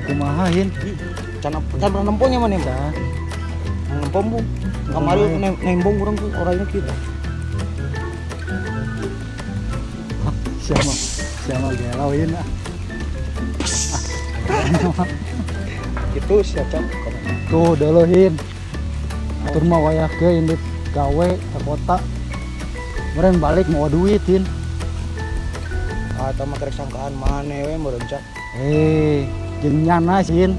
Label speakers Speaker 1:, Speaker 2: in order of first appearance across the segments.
Speaker 1: kumahain.
Speaker 2: Can pernah nempongnya mana ya? Nempong bu. Kemarin nembong orang tuh orangnya kita.
Speaker 1: Siapa galauin ah.
Speaker 2: Itu siapa?
Speaker 1: Tuh dolohin. Atur mah wayah ke indit gawe ke kota. Meren balik mau duitin.
Speaker 2: Atau mah kerek sangkaan mana we mau rencak.
Speaker 1: Jeung nyana sin.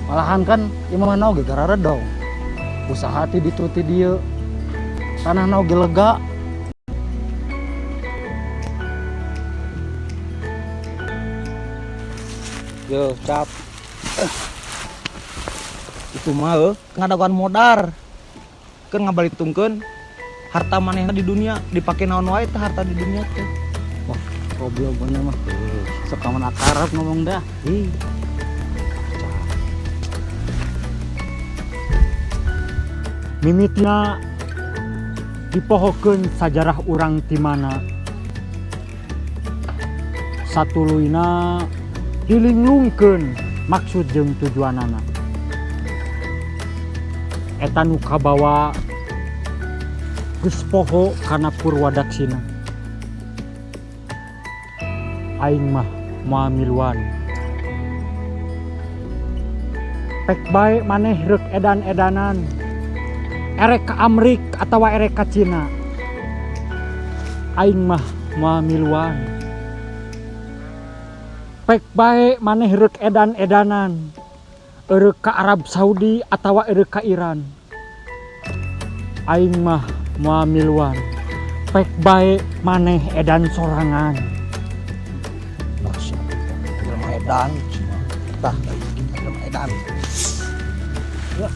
Speaker 1: Malahan kan imah oge gara redong. Usaha ti dituti dieu. Tanahna oge lega.
Speaker 2: Yo, cap. Itu mah ngadaguan modar. Kan ngabalitungkeun harta manehna di dunia dipake naon wae teh harta di dunia teh.
Speaker 1: Wah, goblok bener mah. Sok kaman akarat ngomong dah.
Speaker 3: Mimitna dipohokeun sajarah urang ti mana. Satuluina dilinglungkeun maksud jeung tujuanana. Eta nu kabawa geus poho kana purwadaksina. Aing mah moal miluan. Pek bae maneh rek edan-edanan. Erek ka Amrik atawa erek ka Cina. Aing mah moal miluan. Pek bae maneh rek edan-edanan. Eurek ka Arab Saudi atawa eurek ka Iran. Aing mah moal miluan. Pek bae maneh edan sorangan.
Speaker 2: Masa jelema edan. Tah, jelema edan. Ya.